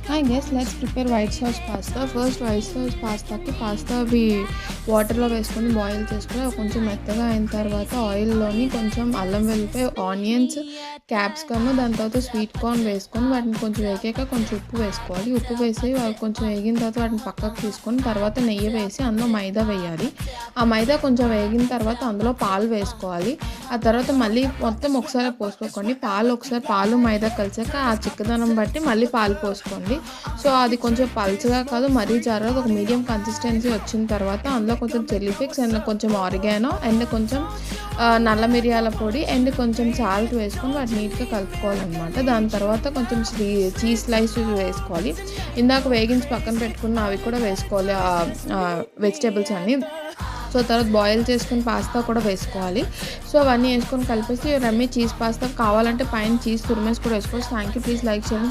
Hi guys, let's prepare white sauce pasta. First white sauce పాస్తాకి pasta అవి వాటర్లో వేసుకొని బాయిల్ చేసుకొని అవి కొంచెం మెత్తగా అయిన తర్వాత ఆయిల్లోని కొంచెం అల్లం వెల్లిపాయ, ఆనియన్స్, క్యాప్సికమ్, దాని తర్వాత స్వీట్ కార్న్ వేసుకొని వాటిని కొంచెం వేగాక కొంచెం ఉప్పు వేసుకోవాలి. ఉప్పు వేసి అవి కొంచెం వేగిన తర్వాత వాటిని పక్కకు తీసుకొని తర్వాత నెయ్యి వేసి అందులో మైదా వేయాలి. ఆ మైదా కొంచెం వేగిన తర్వాత అందులో పాలు వేసుకోవాలి. ఆ తర్వాత మళ్ళీ మొత్తం ఒకసారి పోసుకోకండి. పాలు మైదా కలిసాక ఆ చిక్కదనం బట్టి మళ్ళీ పాలు పోసుకోండి. సో అది కొంచెం పల్చగా కాదు మరీ జారగా ఒక మీడియం కన్సిస్టెన్సీ వచ్చిన తర్వాత అందులో కొంచెం చిల్లీ ఫ్లేక్స్ అండ్ కొంచెం ఆరిగానో అండ్ కొంచెం నల్ల మిరియాల పొడి అండ్ కొంచెం సాల్ట్ వేసుకొని వాటిని నీట్గా కలుపుకోవాలన్నమాట. దాని తర్వాత కొంచెం చీజ్ స్లైస్ వేసుకోవాలి. ఇందాక వేగించి పక్కన పెట్టుకున్న అవి కూడా వేసుకోవాలి, వెజిటేబుల్స్ అన్నీ. సో తర్వాత బాయిల్ చేసుకుని పాస్తా కూడా వేసుకోవాలి. సో అవన్నీ వేసుకొని కలిపేసి రమ్మీ చీజ్ పాస్తా కావాలంటే పైన చీజ్ తురిమేసి కూడా వేసుకోవచ్చు. Thank you. ప్లీజ్ లైక్ చేయండి.